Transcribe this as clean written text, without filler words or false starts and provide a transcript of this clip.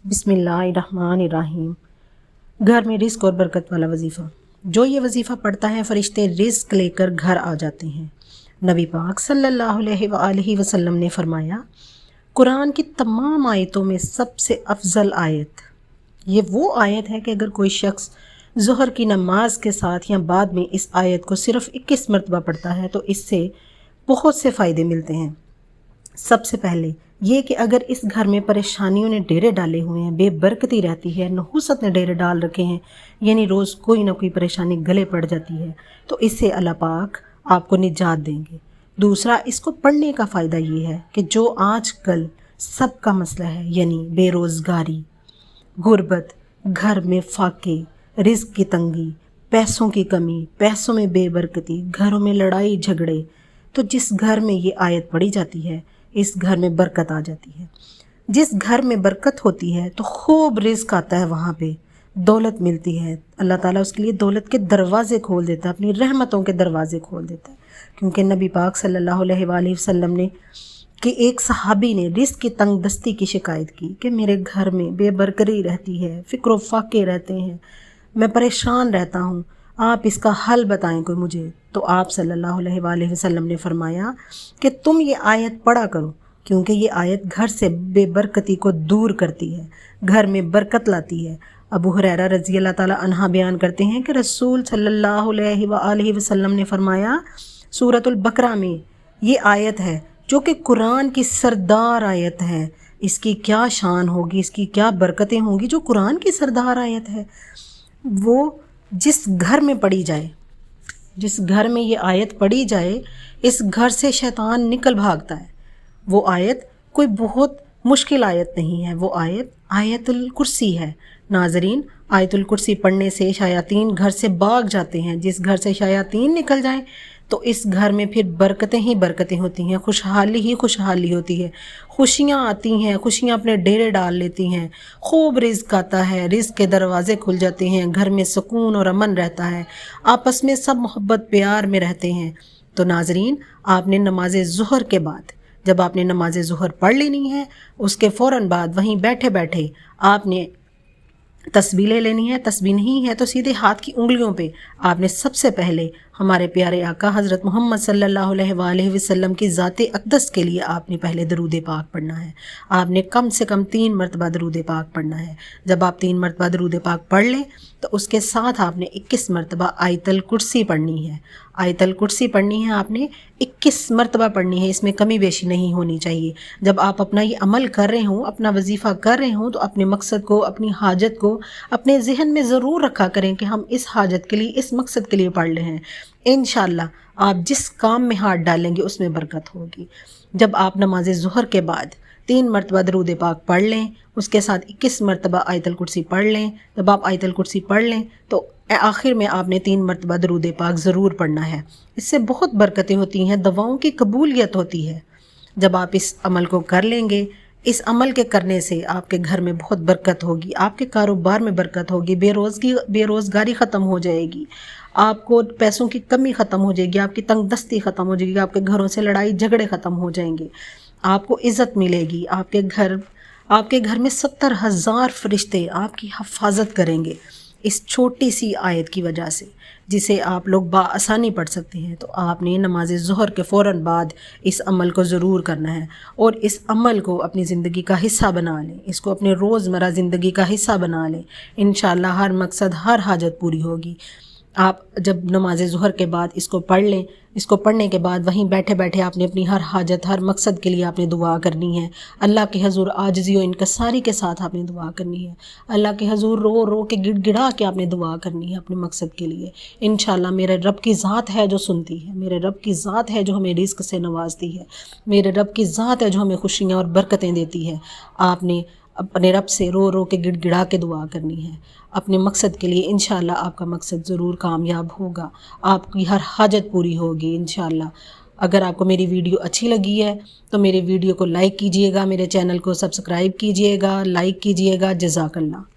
بسم اللہ الرحمن الرحیم۔ گھر میں رزق اور برکت والا وظیفہ۔ جو یہ وظیفہ پڑھتا ہے فرشتے رزق لے کر گھر آ جاتے ہیں۔ نبی پاک صلی اللہ علیہ وآلہ وسلم نے فرمایا، قرآن کی تمام آیتوں میں سب سے افضل آیت یہ وہ آیت ہے کہ اگر کوئی شخص ظہر کی نماز کے ساتھ یا بعد میں اس آیت کو صرف 21 مرتبہ پڑھتا ہے تو اس سے بہت سے فائدے ملتے ہیں۔ سب سے پہلے یہ کہ اگر اس گھر میں پریشانیوں نے ڈیرے ڈالے ہوئے ہیں، بے برکتی رہتی ہے، نحوست نے ڈیرے ڈال رکھے ہیں، یعنی روز کوئی نہ کوئی پریشانی گلے پڑ جاتی ہے، تو اس سے اللہ پاک آپ کو نجات دیں گے۔ دوسرا، اس کو پڑھنے کا فائدہ یہ ہے کہ جو آج کل سب کا مسئلہ ہے، یعنی بے روزگاری، غربت، گھر میں فاقے، رزق کی تنگی، پیسوں کی کمی، پیسوں میں بے برکتی، گھروں میں لڑائی جھگڑے، تو جس گھر میں یہ آیت پڑھی جاتی ہے اس گھر میں برکت آ جاتی ہے۔ جس گھر میں برکت ہوتی ہے تو خوب رزق آتا ہے، وہاں پہ دولت ملتی ہے، اللہ تعالیٰ اس کے لیے دولت کے دروازے کھول دیتا ہے، اپنی رحمتوں کے دروازے کھول دیتا ہے۔ کیونکہ نبی پاک صلی اللہ علیہ وآلہ وسلم نے کہ ایک صحابی نے رزق کی تنگ دستی کی شکایت کی کہ میرے گھر میں بے برکتی رہتی ہے، فکر و فاقے رہتے ہیں، میں پریشان رہتا ہوں، آپ اس کا حل بتائیں کوئی مجھے۔ تو آپ صلی اللہ علیہ وآلہ وسلم نے فرمایا کہ تم یہ آیت پڑھا کرو، کیونکہ یہ آیت گھر سے بے برکتی کو دور کرتی ہے، گھر میں برکت لاتی ہے۔ ابو ہریرہ رضی اللہ تعالیٰ عنہ بیان کرتے ہیں کہ رسول صلی اللہ علیہ وآلہ وسلم نے فرمایا، سورۃ البقرہ میں یہ آیت ہے جو کہ قرآن کی سردار آیت ہے، اس کی کیا شان ہوگی، اس کی کیا برکتیں ہوں گی۔ جو قرآن کی سردار آیت ہے وہ جس گھر میں پڑھی جائے، جس گھر میں یہ آیت پڑھی جائے، اس گھر سے شیطان نکل بھاگتا ہے۔ وہ آیت کوئی بہت مشکل آیت نہیں ہے، وہ آیت الکرسی ہے۔ ناظرین، آیت الکرسی پڑھنے سے شیاطین گھر سے بھاگ جاتے ہیں۔ جس گھر سے شیاطین نکل جائیں تو اس گھر میں پھر برکتیں ہی برکتیں ہوتی ہیں، خوشحالی ہی خوشحالی ہوتی ہے، خوشیاں آتی ہیں، خوشیاں اپنے ڈیرے ڈال لیتی ہیں، خوب رزق آتا ہے، رزق کے دروازے کھل جاتے ہیں، گھر میں سکون اور امن رہتا ہے، آپس میں سب محبت پیار میں رہتے ہیں۔ تو ناظرین، آپ نے نماز ظہر کے بعد جب آپ نے نماز ظہر پڑھ لینی ہے، اس کے فوراً بعد وہیں بیٹھے بیٹھے آپ نے تسبیح لے لینی ہے۔ تسبیح نہیں ہے تو سیدھے ہاتھ کی انگلیوں پہ آپ نے سب سے پہلے ہمارے پیارے آقا حضرت محمد صلی اللہ علیہ وآلہ وسلم کی ذات اقدس کے لیے آپ نے پہلے درود پاک پڑھنا ہے۔ آپ نے کم سے کم 3 مرتبہ درود پاک پڑھنا ہے۔ جب آپ 3 مرتبہ درود پاک پڑھ لیں تو اس کے ساتھ آپ نے 21 مرتبہ آیت الکرسی پڑھنی ہے۔ آیت الکرسی پڑھنی ہے، آپ نے 21 مرتبہ پڑھنی ہے، اس میں کمی بیشی نہیں ہونی چاہیے۔ جب آپ اپنا یہ عمل کر رہے ہوں، اپنا وظیفہ کر رہے ہوں، تو اپنے مقصد کو، اپنی حاجت کو اپنے ذہن میں ضرور رکھا کریں کہ ہم اس حاجت کے لیے، اس مقصد کے لیے پڑھ رہے ہیں۔ انشاءاللہ آپ جس کام میں ہاتھ ڈالیں گے اس میں برکت ہوگی۔ جب آپ نماز ظہر کے بعد 3 مرتبہ درود پاک پڑھ لیں، اس کے ساتھ 21 مرتبہ آیت الکرسی پڑھ لیں، جب آپ آیت الکرسی پڑھ لیں تو آخر میں آپ نے 3 مرتبہ درود پاک ضرور پڑھنا ہے۔ اس سے بہت برکتیں ہوتی ہیں، دعاؤں کی قبولیت ہوتی ہے۔ جب آپ اس عمل کو کر لیں گے، اس عمل کے کرنے سے آپ کے گھر میں بہت برکت ہوگی، آپ کے کاروبار میں برکت ہوگی، بے روزگاری ختم ہو جائے گی، آپ کو پیسوں کی کمی ختم ہو جائے گی، آپ کی تنگ دستی ختم ہو جائے گی، آپ کے گھروں سے لڑائی جھگڑے ختم ہو جائیں گے، آپ کو عزت ملے گی، آپ کے گھر میں 70,000 فرشتے آپ کی حفاظت کریں گے اس چھوٹی سی آیت کی وجہ سے، جسے آپ لوگ بآسانی پڑھ سکتے ہیں۔ تو آپ نے نماز ظہر کے فوراً بعد اس عمل کو ضرور کرنا ہے، اور اس عمل کو اپنی زندگی کا حصہ بنا لیں، اس کو اپنے روزمرہ زندگی کا حصہ بنا لیں۔ انشاءاللہ ہر مقصد، ہر حاجت پوری ہوگی۔ آپ جب نماز ظہر کے بعد اس کو پڑھ لیں، اس کو پڑھنے کے بعد وہیں بیٹھے بیٹھے آپ نے اپنی ہر حاجت، ہر مقصد کے لیے آپ نے دعا کرنی ہے۔ اللہ کے حضور عاجزی و انکساری کے ساتھ آپ نے دعا کرنی ہے۔ اللہ کے حضور رو رو کے گڑ گڑا کے آپ نے دعا کرنی ہے اپنے مقصد کے لیے۔ انشاءاللہ میرے رب کی ذات ہے جو سنتی ہے، میرے رب کی ذات ہے جو ہمیں رزق سے نوازتی ہے، میرے رب کی ذات ہے جو ہمیں خوشیاں اور برکتیں دیتی ہے۔ آپ نے اپنے رب سے رو رو کے گڑ گڑا کے دعا کرنی ہے اپنے مقصد کے لیے۔ انشاءاللہ آپ کا مقصد ضرور کامیاب ہوگا، آپ کی ہر حاجت پوری ہوگی انشاءاللہ۔ اگر آپ کو میری ویڈیو اچھی لگی ہے تو میرے ویڈیو کو لائک کیجئے گا، میرے چینل کو سبسکرائب کیجئے گا، لائک کیجئے گا۔ جزاک اللہ۔